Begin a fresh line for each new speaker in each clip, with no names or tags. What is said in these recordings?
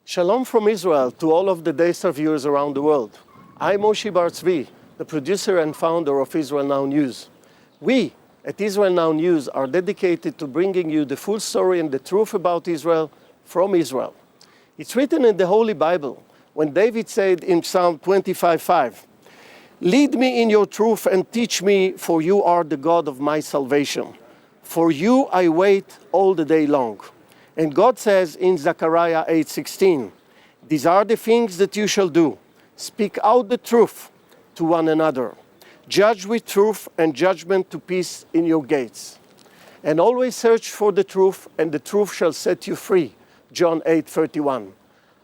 Shalom from Israel to all of the Daystar viewers around the world. I'm Moshe Bar Tzvi, the producer and founder of Israel Now News. We at Israel Now News are dedicated to bringing you the full story and the truth about Israel from Israel. It's written in the Holy Bible when David said in Psalm 25:5, "Lead me in your truth and teach me, for you are the God of my salvation. For you I wait all the day long." And God says in Zechariah 8:16, "These are the things that you shall do. Speak out the truth to one another. Judge with truth and judgment to peace in your gates. And always search for the truth, and the truth shall set you free." John 8:31.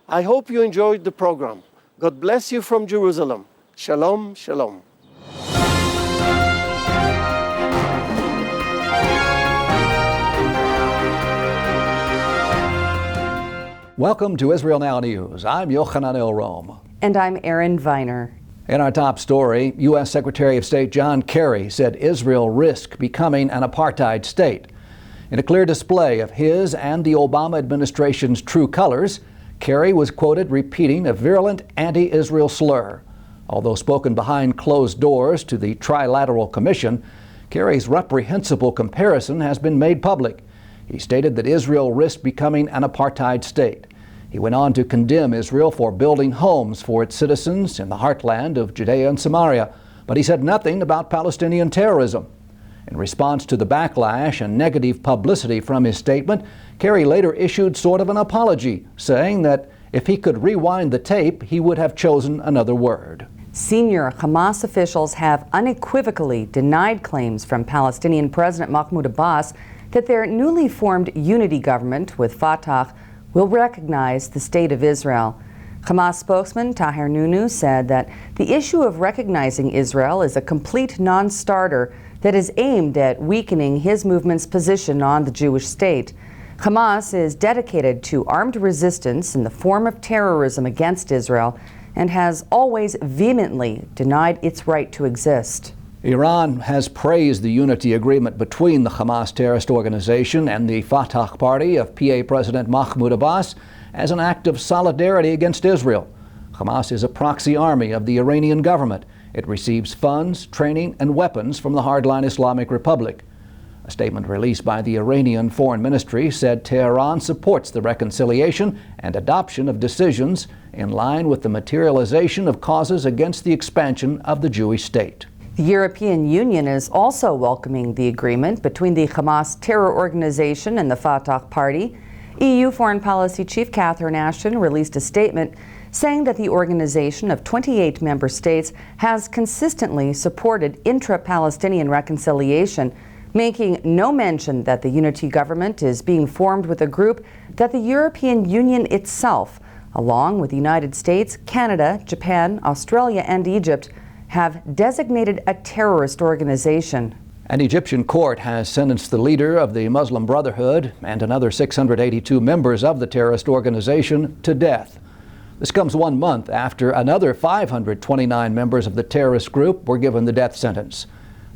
I hope you enjoyed the program. God bless you from Jerusalem. Shalom, shalom.
Welcome to Israel Now News. I'm Yochanan El-Rom.
And I'm Erin Viner.
In our top story, U.S. Secretary of State John Kerry said Israel risked becoming an apartheid state. In a clear display of his and the Obama administration's true colors, Kerry was quoted repeating a virulent anti-Israel slur. Although spoken behind closed doors to the Trilateral Commission, Kerry's reprehensible comparison has been made public. He stated that Israel risked becoming an apartheid state. He went on to condemn Israel for building homes for its citizens in the heartland of Judea and Samaria, but he said nothing about Palestinian terrorism. In response to the backlash and negative publicity from his statement, Kerry later issued sort of an apology, saying that if he could rewind the tape, he would have chosen another word.
Senior Hamas officials have unequivocally denied claims from Palestinian President Mahmoud Abbas that their newly formed unity government with Fatah will recognize the State of Israel. Hamas spokesman Taher Nunu said that the issue of recognizing Israel is a complete non-starter that is aimed at weakening his movement's position on the Jewish state. Hamas is dedicated to armed resistance in the form of terrorism against Israel and has always vehemently denied its right to exist.
Iran has praised the unity agreement between the Hamas terrorist organization and the Fatah party of PA President Mahmoud Abbas as an act of solidarity against Israel. Hamas is a proxy army of the Iranian government. It receives funds, training, and weapons from the hardline Islamic Republic. A statement released by the Iranian Foreign Ministry said Tehran supports the reconciliation and adoption of decisions in line with the materialization of causes against the expansion of the Jewish state.
The European Union is also welcoming the agreement between the Hamas terror organization and the Fatah party. EU Foreign Policy Chief Catherine Ashton released a statement saying that the organization of 28 member states has consistently supported intra-Palestinian reconciliation, making no mention that the unity government is being formed with a group that the European Union itself, along with the United States, Canada, Japan, Australia, and Egypt, have designated a terrorist organization.
An Egyptian court has sentenced the leader of the Muslim Brotherhood and another 682 members of the terrorist organization to death. This comes 1 month after another 529 members of the terrorist group were given the death sentence.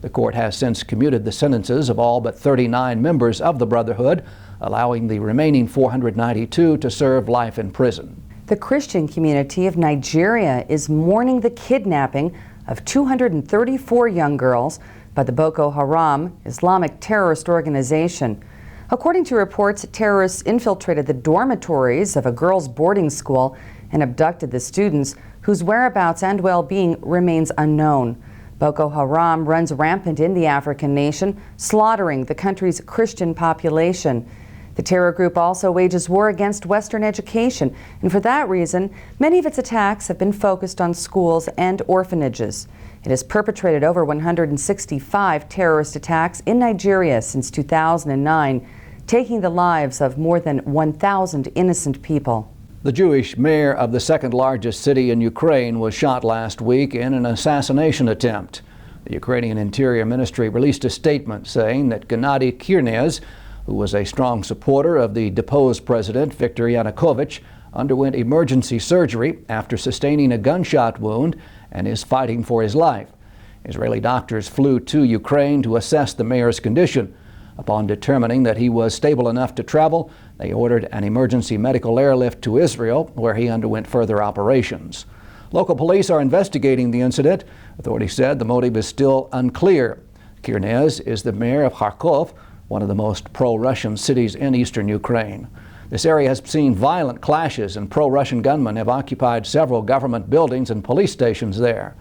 The court has since commuted the sentences of all but 39 members of the Brotherhood, allowing the remaining 492 to serve life in prison.
The Christian community of Nigeria is mourning the kidnapping of 234 young girls by the Boko Haram Islamic terrorist organization. According to reports, terrorists infiltrated the dormitories of a girls' boarding school and abducted the students, whose whereabouts and well-being remains unknown. Boko Haram runs rampant in the African nation, slaughtering the country's Christian population. The terror group also wages war against Western education, and for that reason, many of its attacks have been focused on schools and orphanages. It has perpetrated over 165 terrorist attacks in Nigeria since 2009, taking the lives of more than 1,000 innocent people.
The Jewish mayor of the second largest city in Ukraine was shot last week in an assassination attempt. The Ukrainian Interior Ministry released a statement saying that Gennady Kirnez, who was a strong supporter of the deposed president Viktor Yanukovych, underwent emergency surgery after sustaining a gunshot wound and is fighting for his life. Israeli doctors flew to Ukraine to assess the mayor's condition. Upon determining that he was stable enough to travel, they ordered an emergency medical airlift to Israel, where he underwent further operations. Local police are investigating the incident. Authorities said the motive is still unclear. Kirnez is the mayor of Kharkov, one of the most pro-Russian cities in eastern Ukraine. This area has seen violent clashes, and pro-Russian gunmen have occupied several government buildings and police stations there.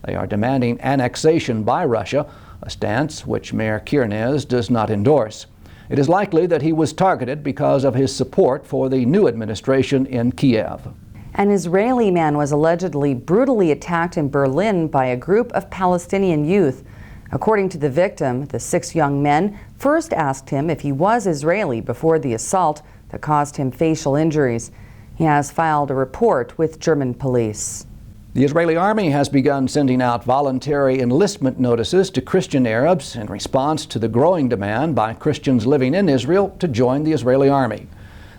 They are demanding annexation by Russia, a stance which Mayor Kirnez does not endorse. It is likely that he was targeted because of his support for the new administration in Kiev.
An Israeli man was allegedly brutally attacked in Berlin by a group of Palestinian youth. According to the victim, the 6 young men first asked him if he was Israeli before the assault that caused him facial injuries. He has filed a report with German police.
The Israeli army has begun sending out voluntary enlistment notices to Christian Arabs in response to the growing demand by Christians living in Israel to join the Israeli army.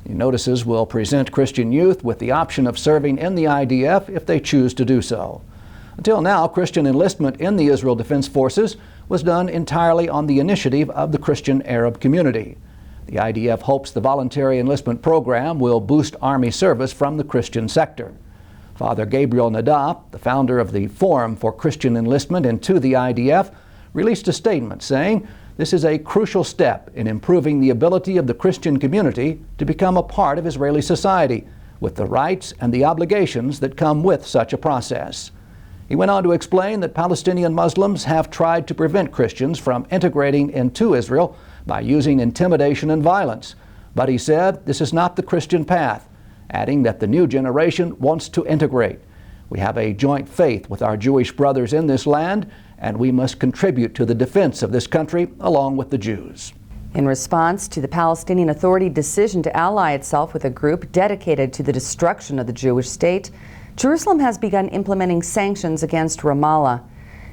The notices will present Christian youth with the option of serving in the IDF if they choose to do so. Until now, Christian enlistment in the Israel Defense Forces was done entirely on the initiative of the Christian Arab community. The IDF hopes the voluntary enlistment program will boost Army service from the Christian sector. Father Gabriel Nadab, the founder of the Forum for Christian Enlistment into the IDF, released a statement saying, "This is a crucial step in improving the ability of the Christian community to become a part of Israeli society, with the rights and the obligations that come with such a process." He went on to explain that Palestinian Muslims have tried to prevent Christians from integrating into Israel by using intimidation and violence. But he said this is not the Christian path, adding that the new generation wants to integrate. "We have a joint faith with our Jewish brothers in this land, and we must contribute to the defense of this country along with the Jews."
In response to the Palestinian Authority decision to ally itself with a group dedicated to the destruction of the Jewish state, Jerusalem has begun implementing sanctions against Ramallah.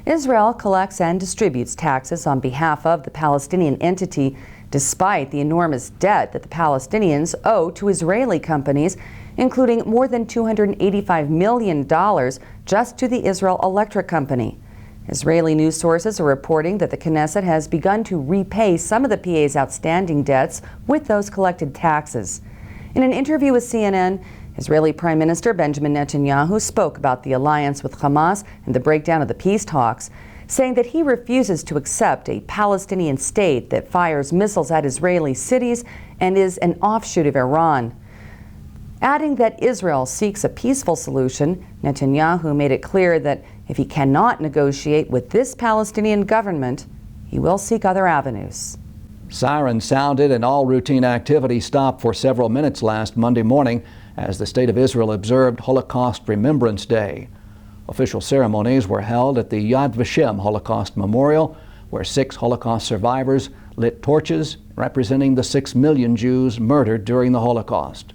Israel collects and distributes taxes on behalf of the Palestinian entity, despite the enormous debt that the Palestinians owe to Israeli companies, including more than $285 million just to the Israel Electric Company. Israeli news sources are reporting that the Knesset has begun to repay some of the PA's outstanding debts with those collected taxes. In an interview with CNN, Israeli Prime Minister Benjamin Netanyahu spoke about the alliance with Hamas and the breakdown of the peace talks, saying that he refuses to accept a Palestinian state that fires missiles at Israeli cities and is an offshoot of Iran. Adding that Israel seeks a peaceful solution, Netanyahu made it clear that if he cannot negotiate with this Palestinian government, he will seek other avenues.
Sirens sounded and all routine activity stopped for several minutes last Monday morning as the State of Israel observed Holocaust Remembrance Day. Official ceremonies were held at the Yad Vashem Holocaust Memorial, where 6 Holocaust survivors lit torches representing the 6 million Jews murdered during the Holocaust.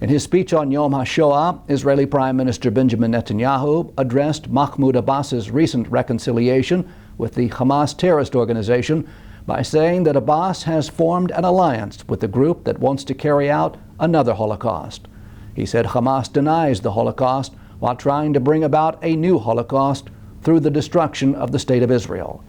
In his speech on Yom HaShoah, Israeli Prime Minister Benjamin Netanyahu addressed Mahmoud Abbas's recent reconciliation with the Hamas terrorist organization by saying that Abbas has formed an alliance with the group that wants to carry out another Holocaust. He said Hamas denies the Holocaust while trying to bring about a new Holocaust through the destruction of the State of Israel.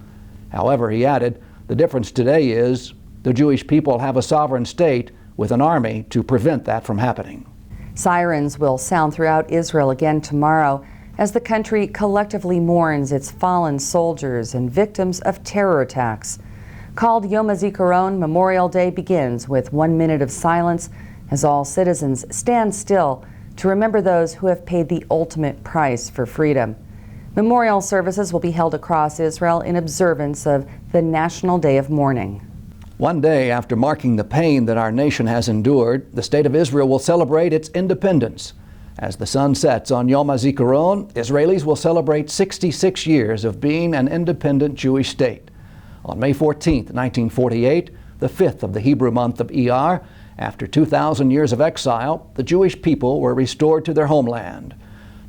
However, he added, the difference today is the Jewish people have a sovereign state with an army to prevent that from happening.
Sirens will sound throughout Israel again tomorrow as the country collectively mourns its fallen soldiers and victims of terror attacks. Called Yom HaZikaron, Memorial Day begins with 1 minute of silence as all citizens stand still to remember those who have paid the ultimate price for freedom. Memorial services will be held across Israel in observance of the National Day of Mourning.
One day after marking the pain that our nation has endured, the State of Israel will celebrate its independence. As the sun sets on Yom HaZikaron, Israelis will celebrate 66 years of being an independent Jewish state. On May 14, 1948, the 5th of the Hebrew month of Iyar, after 2,000 years of exile, the Jewish people were restored to their homeland.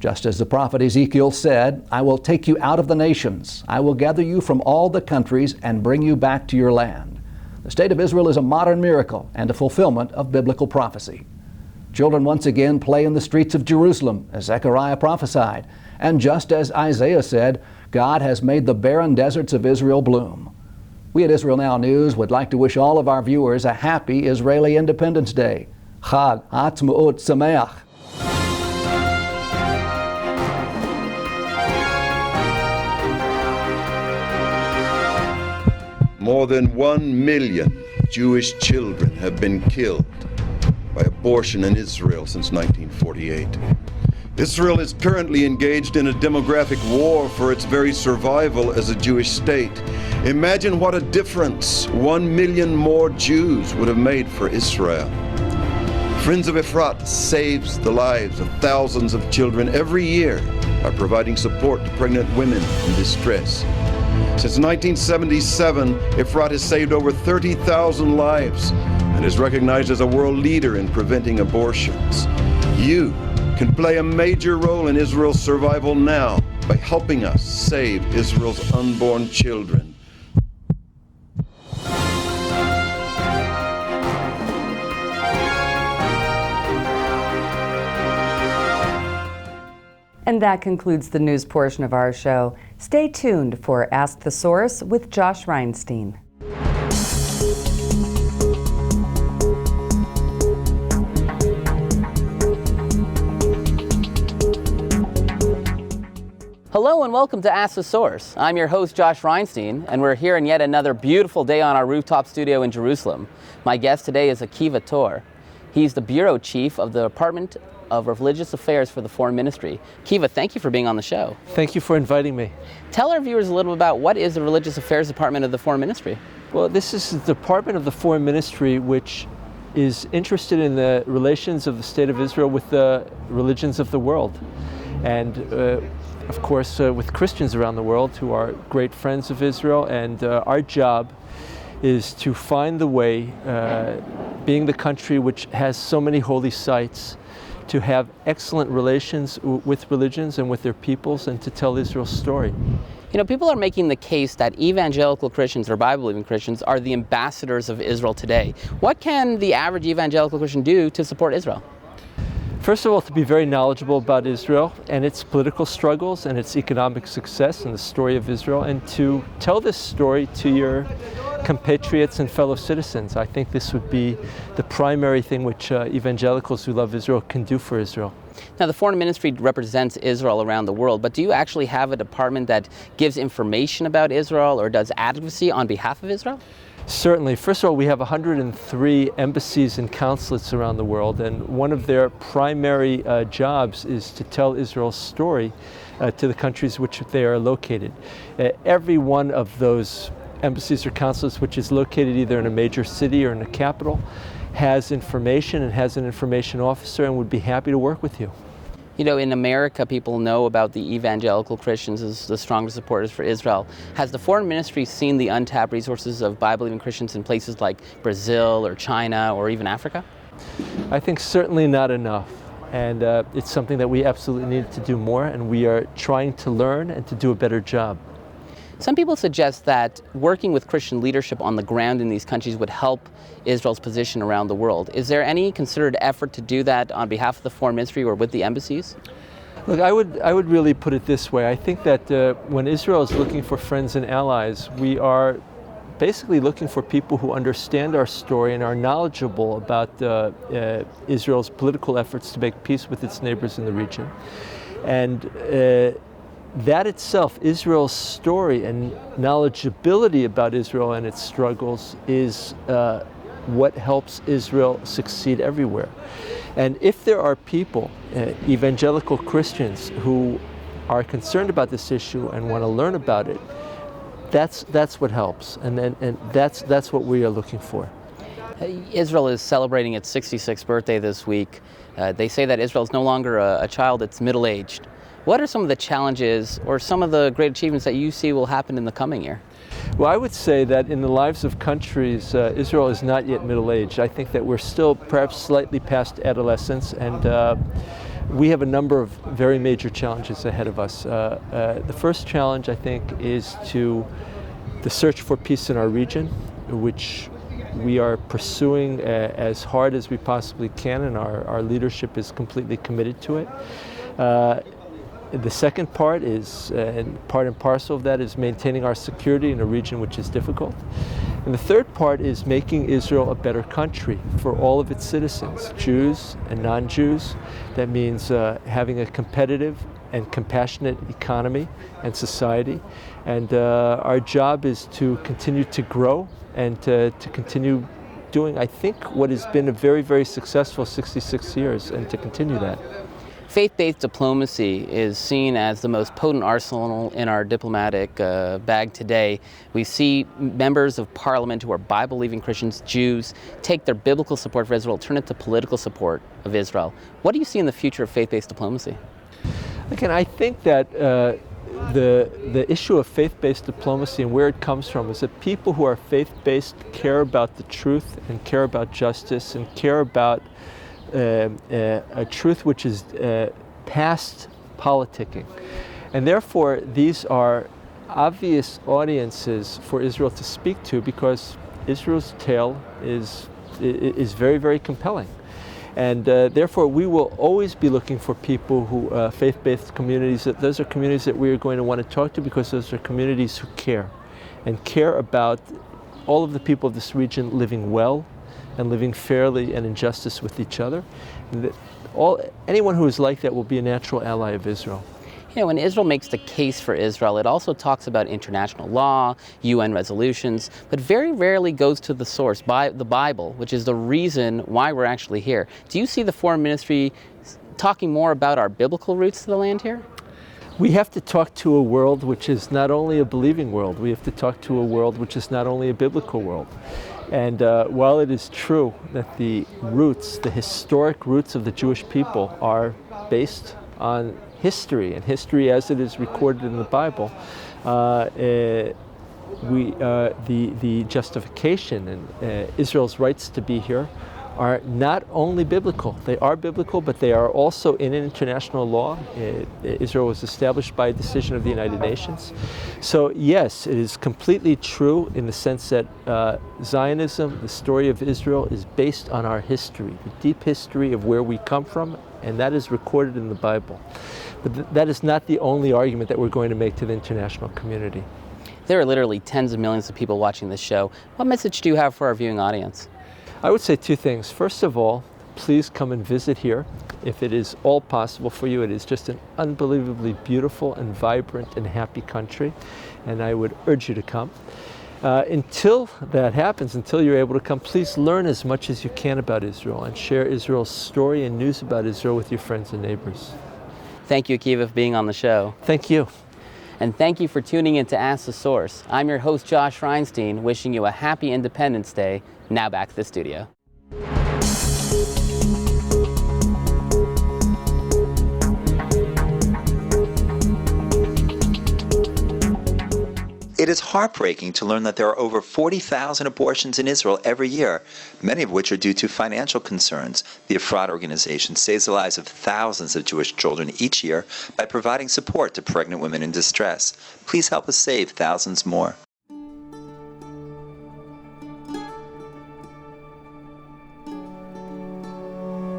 Just as the prophet Ezekiel said, "I will take you out of the nations. I will gather you from all the countries and bring you back to your land." The State of Israel is a modern miracle and a fulfillment of biblical prophecy. Children once again play in the streets of Jerusalem, as Zechariah prophesied. And just as Isaiah said, God has made the barren deserts of Israel bloom. We at Israel Now News would like to wish all of our viewers a happy Israeli Independence Day. Chag Atzmaut Sameach.
More than 1 million Jewish children have been killed by abortion in Israel since 1948. Israel is currently engaged in a demographic war for its very survival as a Jewish state. Imagine what a difference 1 million more Jews would have made for Israel. Friends of Efrat saves the lives of thousands of children every year by providing support to pregnant women in distress. Since 1977, Efrat has saved over 30,000 lives and is recognized as a world leader in preventing abortions. You can play a major role in Israel's survival now by helping us save Israel's unborn children.
And that concludes the news portion of our show. Stay tuned for Ask the Source with Josh Reinstein.
Hello and welcome to Ask the Source. I'm your host, Josh Reinstein, and we're here in yet another beautiful day on our rooftop studio in Jerusalem. My guest today is Akiva Tor. He's the bureau chief of the Department of Religious Affairs for the Foreign Ministry. Akiva, thank you for being on the show.
Thank you for inviting me.
Tell our viewers a little bit about what is the Religious Affairs Department of the Foreign Ministry.
Well, this is the Department of the Foreign Ministry, which is interested in the relations of the State of Israel with the religions of the world. And of course, with Christians around the world who are great friends of Israel. And our job is to find the way, being the country which has so many holy sites, to have excellent relations with religions and with their peoples, and to tell Israel's story.
You know, people are making the case that evangelical Christians or Bible-believing Christians are the ambassadors of Israel today. What can the average evangelical Christian do to support Israel?
First of all, to be very knowledgeable about Israel and its political struggles and its economic success and the story of Israel, and to tell this story to your compatriots and fellow citizens. I think this would be the primary thing which evangelicals who love Israel can do for Israel.
Now, the Foreign Ministry represents Israel around the world, but do you actually have a department that gives information about Israel or does advocacy on behalf of Israel?
Certainly. First of all, we have 103 embassies and consulates around the world, and one of their primary jobs is to tell Israel's story to the countries which they are located. Every one of those embassies or consulates which is located either in a major city or in a capital has information and has an information officer and would be happy to work with you.
You know, in America, people know about the evangelical Christians as the strongest supporters for Israel. Has the Foreign Ministry seen the untapped resources of Bible-believing Christians in places like Brazil or China or even Africa?
I think certainly not enough. And it's something that we absolutely need to do more, and we are trying to learn and to do a better job.
Some people suggest that working with Christian leadership on the ground in these countries would help Israel's position around the world. Is there any considered effort to do that on behalf of the Foreign Ministry or with the embassies?
Look, I would really put it this way. I think that when Israel is looking for friends and allies, we are basically looking for people who understand our story and are knowledgeable about Israel's political efforts to make peace with its neighbors in the region. And that itself, Israel's story and knowledgeability about Israel and its struggles, is what helps Israel succeed everywhere. And if there are people, evangelical Christians, who are concerned about this issue and want to learn about it, that's what helps, and that's what we are looking for.
Israel is celebrating its 66th birthday this week. They say that Israel is no longer a child, it's middle-aged. What are some of the challenges or some of the great achievements that you see will happen in the coming year?
Well, I would say that in the lives of countries, Israel is not yet middle-aged. I think that we're still perhaps slightly past adolescence, and we have a number of very major challenges ahead of us. The first challenge, I think, is the search for peace in our region, which we are pursuing as hard as we possibly can, and our leadership is completely committed to it. The second part is, and part and parcel of that, is maintaining our security in a region which is difficult. And the third part is making Israel a better country for all of its citizens, Jews and non-Jews. That means having a competitive and compassionate economy and society. And our job is to continue to grow and to continue doing, I think, what has been a very, very successful 66 years, and to continue that.
Faith-based diplomacy is seen as the most potent arsenal in our diplomatic bag today. We see members of parliament who are Bible-believing Christians, Jews, take their biblical support for Israel, turn it to political support of Israel. What do you see in the future of faith-based diplomacy?
Again, I think that the issue of faith-based diplomacy and where it comes from is that people who are faith-based care about the truth and care about justice and care about a truth which is past politicking. And therefore, these are obvious audiences for Israel to speak to, because Israel's tale is very, very compelling. And therefore, we will always be looking for people who, faith-based communities, those are communities that we are going to want to talk to, because those are communities who care, and care about all of the people of this region living well and living fairly and in justice with each other. And anyone who is like that will be a natural ally of Israel.
You know, when Israel makes the case for Israel, it also talks about international law, UN resolutions, but very rarely goes to the source, the Bible, which is the reason why we're actually here. Do you see the foreign ministry talking more about our biblical roots to the land here?
We have to talk to a world which is not only a believing world, we have to talk to a world which is not only a biblical world. And while it is true that the roots, the historic roots of the Jewish people are based on history, and history as it is recorded in the Bible, the justification and Israel's rights to be here are not only biblical. They are biblical, but they are also in international law. Israel was established by a decision of the United Nations. So yes, it is completely true in the sense that Zionism, the story of Israel, is based on our history, the deep history of where we come from, and that is recorded in the Bible. But that is not the only argument that we're going to make to the international community.
There are literally tens of millions of people watching this show. What message do you have for our viewing audience?
I would say two things. First of all, please come and visit here. If it is all possible for you, it is just an unbelievably beautiful and vibrant and happy country, and I would urge you to come. Until that happens, until you're able to come, please learn as much as you can about Israel and share Israel's story and news about Israel with your friends and neighbors.
Thank you, Akiva, for being on the show.
Thank you.
And thank you for tuning in to Ask the Source. I'm your host, Josh Reinstein, wishing you a happy Independence Day. Now back to the studio.
It is heartbreaking to learn that there are over 40,000 abortions in Israel every year, many of which are due to financial concerns. The Efrat organization saves the lives of thousands of Jewish children each year by providing support to pregnant women in distress. Please help us save thousands more.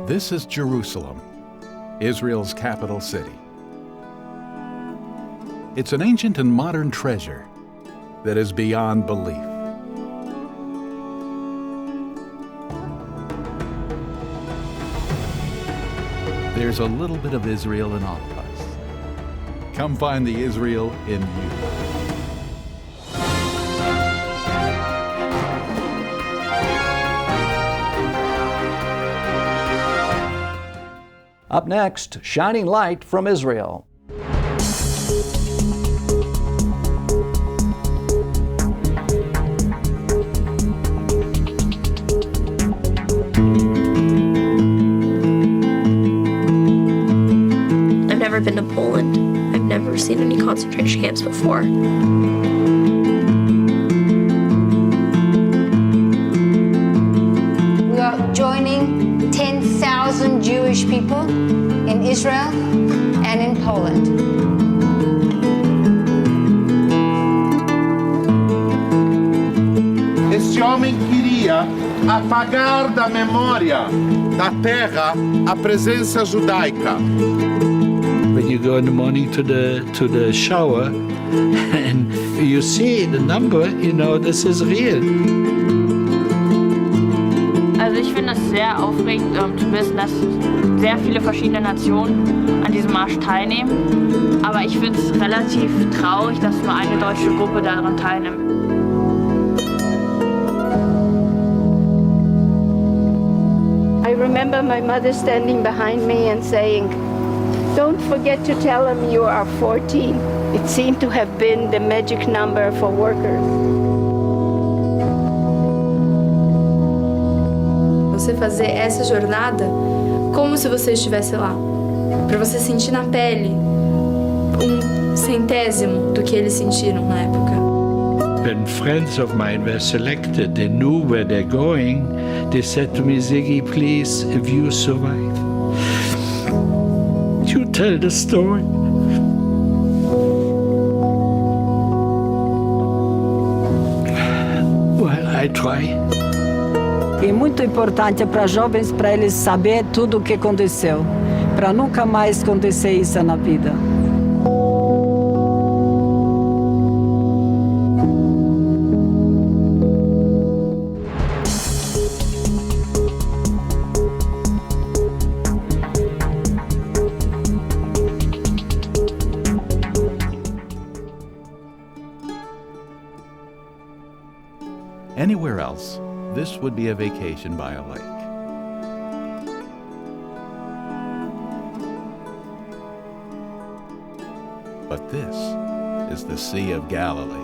This is Jerusalem, Israel's capital city. It's an ancient and modern treasure that is beyond belief. There's a little bit of Israel in all of us. Come find the Israel in you.
Up next, shining light from Israel.
I've never been to Poland. I've never seen any concentration camps before.
We are joining 10,000 Jewish people in Israel and in Poland.
Esse homem queria apagar da memória da terra a presença judaica.
You go in the morning to the shower and you see the number, you know, this is real.
Also ich finde es sehr aufregend zu wissen, dass sehr viele verschiedene Nationen an diesem Marsch teilnehmen. Aber ich finde es relativ traurig, dass nur eine deutsche Gruppe daran teilnimmt.
I remember my mother standing behind me and saying, "Don't forget to tell them you are 14. It seemed to have been the magic number for workers.
Você fazer essa jornada como se você estivesse lá, para você sentir na pele 1/100º do que eles sentiram na época.
When friends of mine were selected, they knew where they're going. They said to me, "Ziggy, please, if you survive, you tell the story." Well, I try.
E muito importante para jovens, para eles saber tudo o que aconteceu, para nunca mais acontecer isso na vida.
Anywhere else, this would be a vacation by a lake. But this is the Sea of Galilee.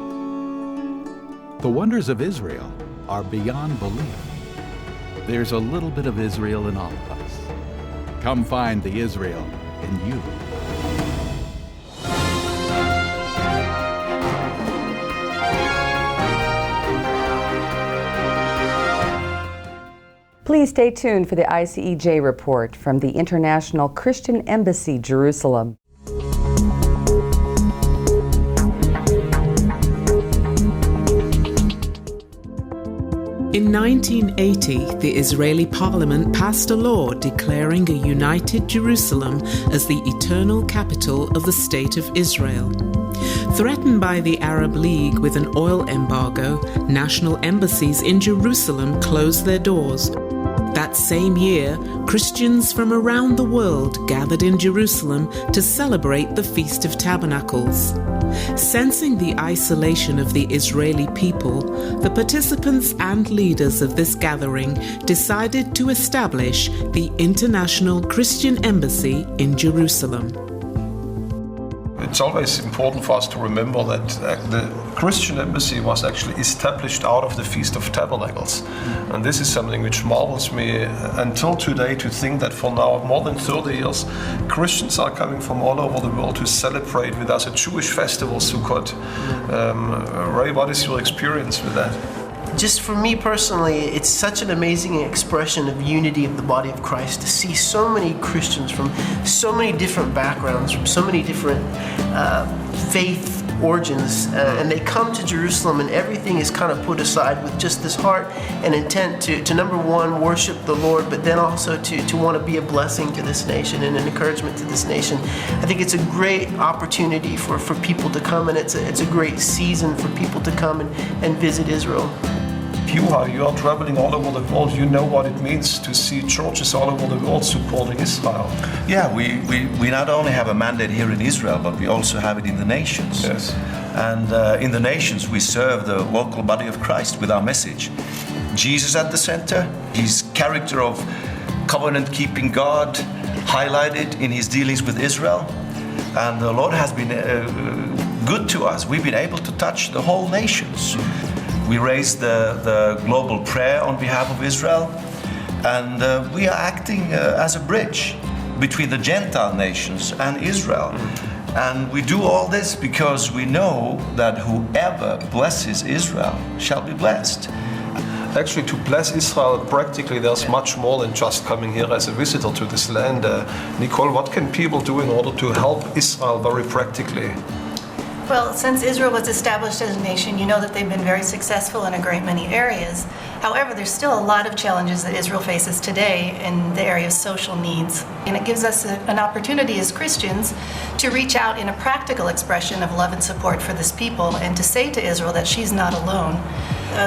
The wonders of Israel are beyond belief. There's a little bit of Israel in all of us. Come find the Israel in you.
Please stay tuned for the ICEJ report from the International Christian Embassy, Jerusalem.
In 1980, the Israeli parliament passed a law declaring a united Jerusalem as the eternal capital of the State of Israel. Threatened by the Arab League with an oil embargo, national embassies in Jerusalem closed their doors. That same year, Christians from around the world gathered in Jerusalem to celebrate the Feast of Tabernacles. Sensing the isolation of the Israeli people, the participants and leaders of this gathering decided to establish the International Christian Embassy in Jerusalem.
It's always important for us to remember that the Christian embassy was actually established out of the Feast of Tabernacles. And this is something which marvels me until today, to think that for now more than 30 years, Christians are coming from all over the world to celebrate with us a Jewish festival, Sukkot. Ray, what is your experience with that?
Just for me personally, it's such an amazing expression of unity of the body of Christ to see so many Christians from so many different backgrounds, from so many different faith origins, and they come to Jerusalem and everything is kind of put aside with just this heart and intent to number one, worship the Lord, but then also to want to be a blessing to this nation and an encouragement to this nation. I think it's a great opportunity for people to come, and it's a great season for people to come and visit Israel.
You are traveling all over the world. You know what it means to see churches all over the world supporting Israel.
Yeah, we not only have a mandate here in Israel, but we also have it in the nations.
Yes.
And in the nations, we serve the local body of Christ with our message. Jesus at the center, his character of covenant-keeping God highlighted in his dealings with Israel. And the Lord has been good to us. We've been able to touch the whole nations. We raised the global prayer on behalf of Israel, and we are acting as a bridge between the Gentile nations and Israel. And we do all this because we know that whoever blesses Israel shall be blessed.
Actually, to bless Israel, practically there's much more than just coming here as a visitor to this land. Nicole, what can people do in order to help Israel very practically?
Well, since Israel was established as a nation, you know that they've been very successful in a great many areas. However, there's still a lot of challenges that Israel faces today in the area of social needs. And it gives us an opportunity as Christians to reach out in a practical expression of love and support for this people and to say to Israel that she's not alone.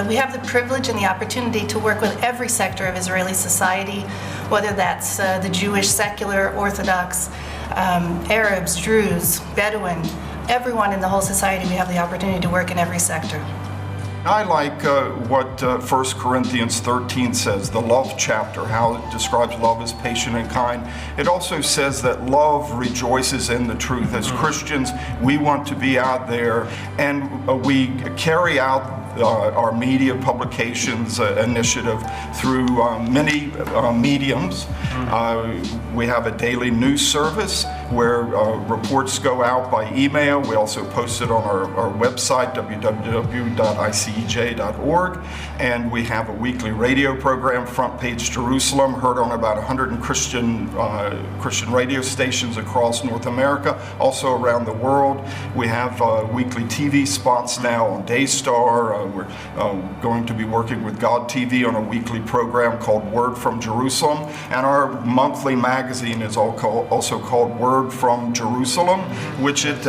We have the privilege and the opportunity to work with every sector of Israeli society, whether that's the Jewish, secular, Orthodox, Arabs, Druze, Bedouin, everyone in the whole society. We have the opportunity to work in every sector.
I like what 1 Corinthians 13 says, the love chapter, how it describes love as patient and kind. It also says that love rejoices in the truth. As Christians, we want to be out there, and we carry out our media publications initiative through many mediums. We have a daily news service where reports go out by email. We also post it on our website, www.icej.org. And we have a weekly radio program, Front Page Jerusalem, heard on about 100 Christian radio stations across North America, also around the world. We have weekly TV spots now on Daystar. We're going to be working with God TV on a weekly program called Word from Jerusalem. And our monthly magazine is also called Word from Jerusalem, which it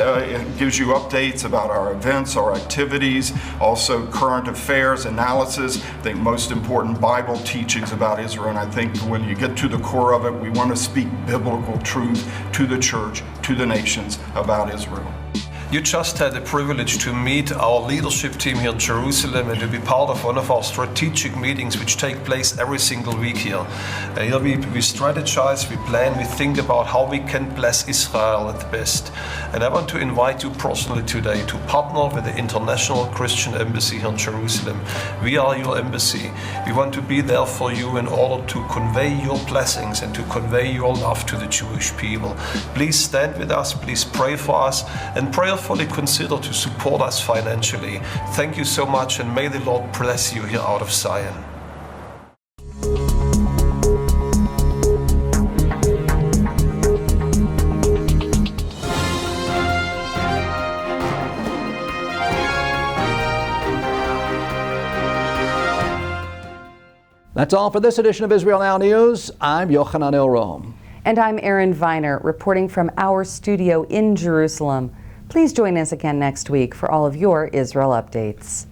gives you updates about our events, our activities, also current affairs, analysis, I think most important Bible teachings about Israel. And I think when you get to the core of it, we want to speak biblical truth to the church, to the nations about Israel.
You just had the privilege to meet our leadership team here in Jerusalem and to be part of one of our strategic meetings which take place every single week here. Here we strategize, we plan, we think about how we can bless Israel at the best. And I want to invite you personally today to partner with the International Christian Embassy here in Jerusalem. We are your embassy. We want to be there for you in order to convey your blessings and to convey your love to the Jewish people. Please stand with us, please pray for us, and prayerfully consider to support us financially. Thank you so much, and may the Lord bless you here out of Zion.
That's all for this edition of Israel Now News. I'm Yochanan Elrom.
And I'm Erin Viner, reporting from our studio in Jerusalem. Please join us again next week for all of your Israel updates.